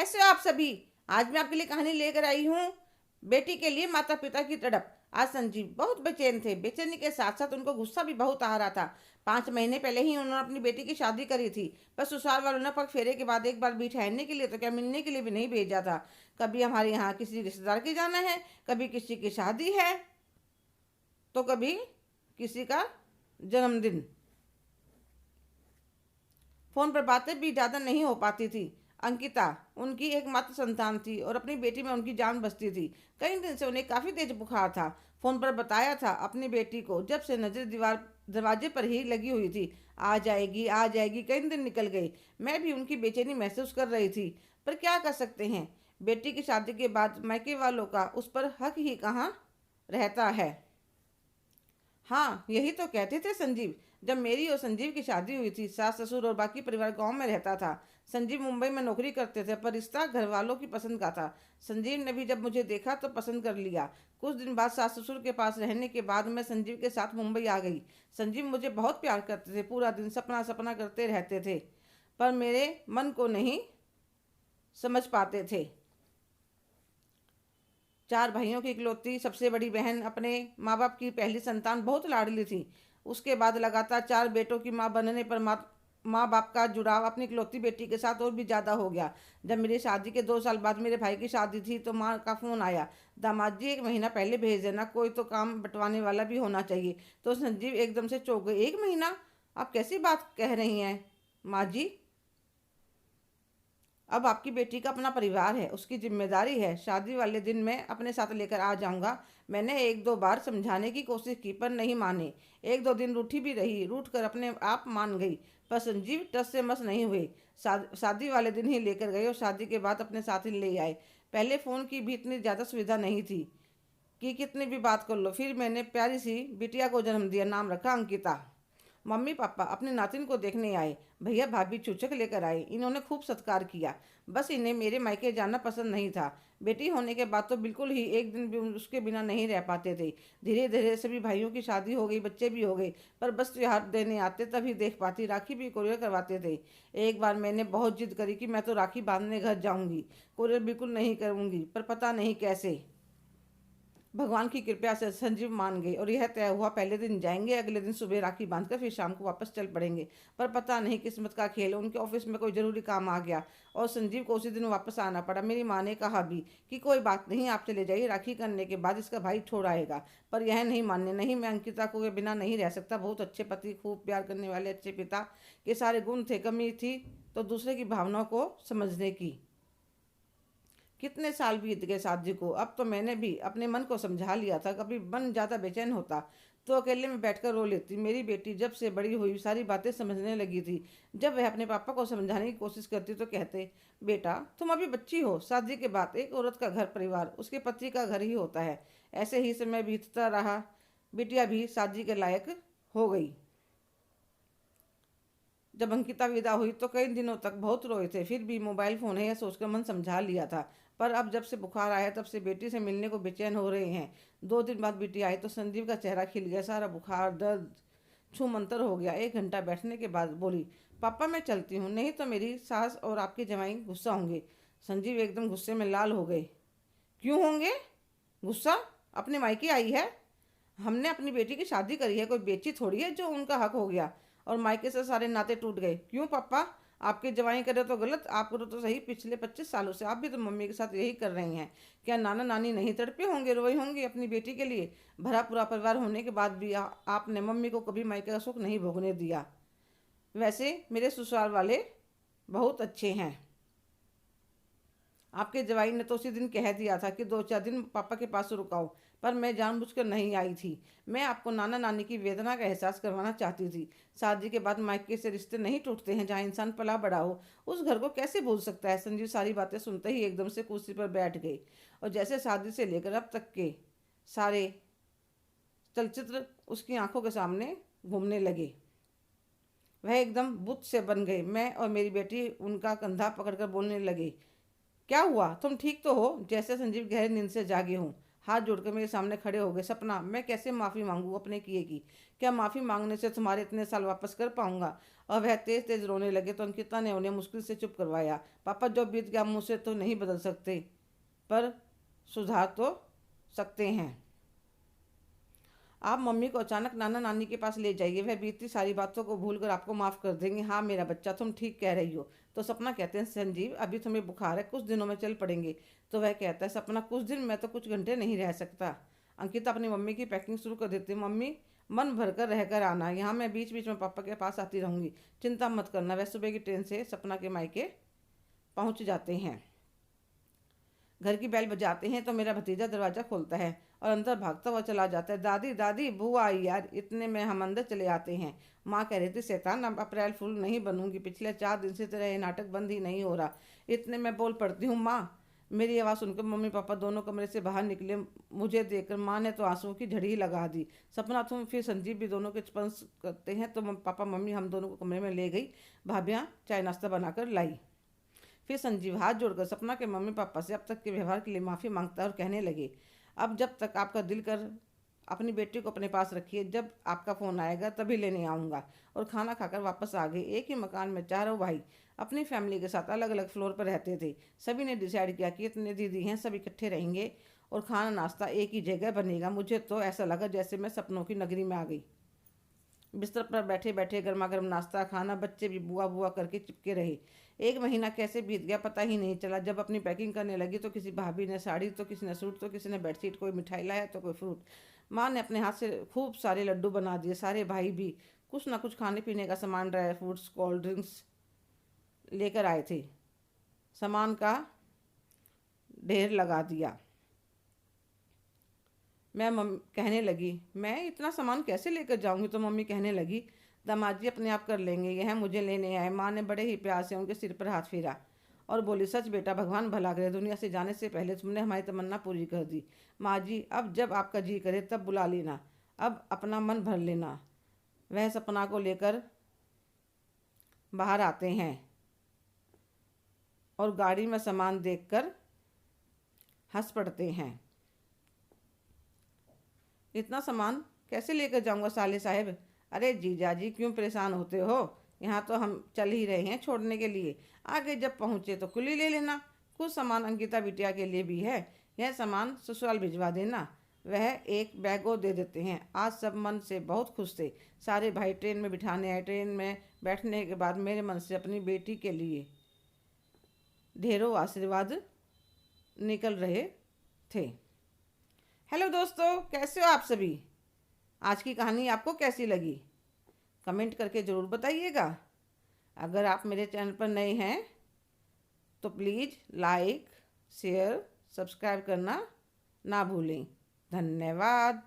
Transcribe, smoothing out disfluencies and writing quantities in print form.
कैसे हो आप सभी। आज मैं आपके लिए कहानी लेकर आई हूँ, बेटी के लिए माता पिता की तड़प। आज संजीव बहुत बेचैन थे। बेचैनी के साथ साथ उनको गुस्सा भी बहुत आ रहा था। 5 महीने पहले ही उन्होंने अपनी बेटी की शादी करी थी, पर ससुराल वालों ने पग फेरे के बाद एक बार भी ठहरने के लिए तो क्या मिलने के लिए भी नहीं भेजा था। कभी हमारे यहाँ किसी रिश्तेदार के जाना है, कभी किसी की शादी है, तो कभी किसी का जन्मदिन। फोन पर बातें भी ज़्यादा नहीं हो पाती थी। अंकिता उनकी एकमात्र संतान थी और अपनी बेटी में उनकी जान बसती थी। कई दिन से उन्हें काफ़ी तेज बुखार था। फोन पर बताया था अपनी बेटी को, जब से नजर दीवार दरवाजे पर ही लगी हुई थी। आ जाएगी आ जाएगी, कई दिन निकल गए। मैं भी उनकी बेचैनी महसूस कर रही थी, पर क्या कर सकते हैं। बेटी की शादी के बाद मायके वालों का उस पर हक ही कहाँ रहता है। हाँ, यही तो कहते थे संजीव। जब मेरी और संजीव की शादी हुई थी, सास ससुर और बाकी परिवार गांव में रहता था। संजीव मुंबई में नौकरी करते थे, पर रिश्ता घर वालों की पसंद का था। संजीव ने भी जब मुझे देखा तो पसंद कर लिया। कुछ दिन बाद सास ससुर के पास रहने के बाद मैं संजीव के साथ मुंबई आ गई। संजीव मुझे बहुत प्यार करते थे, पूरा दिन सपना सपना करते रहते थे, पर मेरे मन को नहीं समझ पाते थे। 4 भाइयों की इकलौती सबसे बड़ी बहन, अपने माँ बाप की पहली संतान, बहुत लाडली थी। उसके बाद लगातार 4 बेटों की माँ बनने पर माँ बाप का जुड़ाव अपनी इकलौती बेटी के साथ और भी ज़्यादा हो गया। जब मेरी शादी के 2 साल बाद मेरे भाई की शादी थी तो माँ का फ़ोन आया, दामाद जी 1 महीना पहले भेज देना, कोई तो काम बंटवाने वाला भी होना चाहिए। तो संजीव एकदम से चौंक गए। 1 महीना? आप कैसी बात कह रही हैं माँ जी। अब आपकी बेटी का अपना परिवार है, उसकी जिम्मेदारी है। शादी वाले दिन मैं अपने साथ लेकर आ जाऊंगा। मैंने 1-2 बार समझाने की कोशिश की, पर नहीं माने। 1-2 दिन रूठी भी रही, रूठ कर अपने आप मान गई। पर संजीव टस से मस नहीं हुए। शादी वाले दिन ही लेकर गए और शादी के बाद अपने साथ ही ले आए। पहले फ़ोन की भी इतनी ज़्यादा सुविधा नहीं थी कि कितनी भी बात कर लो। फिर मैंने प्यारी सी बिटिया को जन्म दिया, नाम रखा अंकिता। मम्मी पापा अपने नातिन को देखने आए। भैया भाभी चूचक लेकर आए। इन्होंने खूब सत्कार किया। बस इन्हें मेरे मायके जाना पसंद नहीं था। बेटी होने के बाद तो बिल्कुल ही एक दिन भी उसके बिना नहीं रह पाते थे। धीरे धीरे सभी भाइयों की शादी हो गई, बच्चे भी हो गए, पर बस त्योहार देने आते तभी देख पाती। राखी भी कोरियर करवाते थे। एक बार मैंने बहुत जिद करी कि मैं तो राखी बांधने घर जाऊंगी, कोरियर बिल्कुल नहीं करूंगी, पर पता नहीं कैसे भगवान की कृपा से संजीव मान गए और यह तय हुआ, पहले दिन जाएंगे, अगले दिन सुबह राखी बांधकर फिर शाम को वापस चल पड़ेंगे। पर पता नहीं किस्मत का खेल, उनके ऑफिस में कोई ज़रूरी काम आ गया और संजीव को उसी दिन वापस आना पड़ा। मेरी माँ ने कहा भी कि कोई बात नहीं, आप चले जाइए, राखी करने के बाद इसका भाई छोड़ आएगा। पर यह नहीं मानने, नहीं, मैं अंकिता को के बिना नहीं रह सकता। बहुत अच्छे पति, खूब प्यार करने वाले अच्छे पिता के सारे गुण थे। कमी थी तो दूसरे की भावनाओं को समझने की। कितने साल बीत गए शादी को। अब तो मैंने भी अपने मन को समझा लिया था। कभी मन ज़्यादा बेचैन होता तो अकेले में बैठकर रो लेती। मेरी बेटी जब से बड़ी हुई सारी बातें समझने लगी थी। जब वह अपने पापा को समझाने की कोशिश करती तो कहते, बेटा तुम अभी बच्ची हो, शादी के बाद एक औरत का घर परिवार उसके पति का घर ही होता है। ऐसे ही समय बीतता रहा। बिटिया भी शादी के लायक हो गई। जब अंकिता विदा हुई तो कई दिनों तक बहुत रोए थे। फिर भी मोबाइल फ़ोन है यह सोचकर मन समझा लिया था। पर अब जब से बुखार आया तब से बेटी से मिलने को बेचैन हो रहे हैं। 2 दिन बाद बेटी आई तो संजीव का चेहरा खिल गया। सारा बुखार दर्द छू मंतर हो गया। 1 घंटा बैठने के बाद बोली, पापा मैं चलती हूँ, नहीं तो मेरी सास और आपके जवाई गुस्सा होंगे। संजीव एकदम गुस्से में लाल हो गए। क्यों होंगे गुस्सा? अपने मायके आई है, हमने अपनी बेटी की शादी करी है, कोई बेची थोड़ी है जो उनका हक हो गया और मायके से सारे नाते टूट गए। क्यों पापा? आपके जवाई करे तो गलत, आप करो तो सही। पिछले 25 सालों से आप भी तो मम्मी के साथ यही कर रही हैं। क्या नाना नानी नहीं तड़पे होंगे, रोए होंगे अपनी बेटी के लिए? भरा पूरा परिवार होने के बाद भी आपने मम्मी को कभी मायके का सुख नहीं भोगने दिया। वैसे मेरे ससुराल वाले बहुत अच्छे हैं। आपके जवाई ने तो उसी दिन कह दिया था कि 2-4 दिन पापा के पास रुकाओ, पर मैं जानबूझकर नहीं आई थी। मैं आपको नाना नानी की वेदना का एहसास करवाना चाहती थी। शादी के बाद मायके से रिश्ते नहीं टूटते हैं, जहाँ इंसान पला बड़ा हो। उस घर को कैसे भूल सकता है? संजीव सारी बातें सुनते ही एकदम से कुर्सी पर बैठ गए और जैसे शादी से लेकर अब तक के सारे चलचित्र उसकी आंखों के सामने घूमने लगे। वह एकदम बुत से बन गए। मैं और मेरी बेटी उनका कंधा पकड़कर बोलने लगे, क्या हुआ? तुम ठीक तो हो? जैसे संजीव गहरी नींद से जागे हों। हाथ जोड़कर मेरे सामने खड़े हो गए। सपना, मैं कैसे माफ़ी मांगूँ अपने किए की? क्या माफ़ी मांगने से तुम्हारे इतने साल वापस कर पाऊंगा? और वह तेज तेज रोने लगे तो अंकिता ने उन्हें मुश्किल से चुप करवाया। पापा, जो बीत गया मुझसे तो नहीं बदल सकते, पर सुधार तो सकते हैं। आप मम्मी को अचानक नाना नानी के पास ले जाइए, वह बीती सारी बातों को भूलकर आपको माफ़ कर देंगे। हाँ मेरा बच्चा, तुम ठीक कह रही हो। तो सपना कहते हैं, संजीव अभी तुम्हें बुखार है, कुछ दिनों में चल पड़ेंगे। तो वह कहता है, सपना कुछ दिन, मैं तो कुछ घंटे नहीं रह सकता। अंकिता अपनी मम्मी की पैकिंग शुरू कर देती है। मम्मी, मन भर कर रहकर आना, यहाँ मैं बीच बीच में पापा के पास आती रहूँगी, चिंता मत करना। वह सुबह की ट्रेन से सपना के मायके पहुँच जाते हैं। घर की बेल बजाते हैं तो मेरा भतीजा दरवाज़ा खोलता है और अंदर भागता हुआ चला जाता है। दादी दादी, बुआ आई यार। इतने में हम अंदर चले आते हैं। माँ कह रही थी, शैतान, अब अप्रैल फूल नहीं बनूंगी, पिछले 4 दिन से तेरा ये नाटक बंद ही नहीं हो रहा। इतने में बोल पड़ती हूँ, माँ। मेरी आवाज़ सुनकर मम्मी पापा दोनों कमरे से बाहर निकले। मुझे देखकर माँ ने तो आंसुओं की झड़ी लगा दी। सपना, तुम, फिर संजीव भी दोनों के स्पर्श करते हैं तो पापा मम्मी हम दोनों को कमरे में ले गई। भाभियाँ चाय नाश्ता बनाकर लाई। फिर संजीव हाथ जोड़कर सपना के मम्मी पापा से अब तक के व्यवहार के लिए माफ़ी मांगता और कहने लगे, अब जब तक आपका दिल कर अपनी बेटी को अपने पास रखिए, जब आपका फ़ोन आएगा तभी लेने आऊँगा। और खाना खाकर वापस आ गए। एक ही मकान में चारों भाई अपनी फैमिली के साथ अलग अलग फ्लोर पर रहते थे। सभी ने डिसाइड किया कि इतने दीदी हैं, सब इकट्ठे रहेंगे और खाना नाश्ता एक ही जगह बनेगा। मुझे तो ऐसा लगा जैसे मैं सपनों की नगरी में आ गई। बिस्तर पर बैठे बैठे गर्मा गर्म नाश्ता खाना, बच्चे भी बुआ बुआ करके चिपके रहे। 1 महीना कैसे बीत गया पता ही नहीं चला। जब अपनी पैकिंग करने लगी तो किसी भाभी ने साड़ी, तो किसी ने सूट, तो किसी ने बेडशीट, कोई मिठाई लाया तो कोई फ्रूट। माँ ने अपने हाथ से खूब सारे लड्डू बना दिए। सारे भाई भी कुछ ना कुछ खाने पीने का सामान, ड्राई फ्रूट्स, कोल्ड ड्रिंक्स लेकर आए थे। सामान का ढेर लगा दिया। मैं कहने लगी, मैं इतना सामान कैसे लेकर जाऊंगी? तो मम्मी कहने लगी, दामाद जी अपने आप कर लेंगे, यह मुझे लेने आए। माँ ने बड़े ही प्यार से उनके सिर पर हाथ फेरा और बोली, सच बेटा, भगवान भला करे, दुनिया से जाने से पहले तुमने हमारी तमन्ना पूरी कर दी। माँ जी, अब जब आपका जी करे तब बुला लेना, अब अपना मन भर लेना। वह सपना को लेकर बाहर आते हैं और गाड़ी में सामान देखकर हंस पड़ते हैं। इतना सामान कैसे लेकर जाऊंगा साले साहब? अरे जीजा जी, क्यों परेशान होते हो? यहाँ तो हम चल ही रहे हैं छोड़ने के लिए, आगे जब पहुँचे तो कुली ले लेना। कुछ सामान अंकिता बिटिया के लिए भी है, यह सामान ससुराल भिजवा देना। वह एक बैगो दे देते हैं। आज सब मन से बहुत खुश थे। सारे भाई ट्रेन में बिठाने आए। ट्रेन में बैठने के बाद मेरे मन से अपनी बेटी के लिए ढेरों आशीर्वाद निकल रहे थे। हेलो दोस्तों, कैसे हो आप सभी? आज की कहानी आपको कैसी लगी? कमेंट करके ज़रूर बताइएगा। अगर आप मेरे चैनल पर नए हैं तो प्लीज़ लाइक, शेयर, सब्सक्राइब करना ना भूलें। धन्यवाद।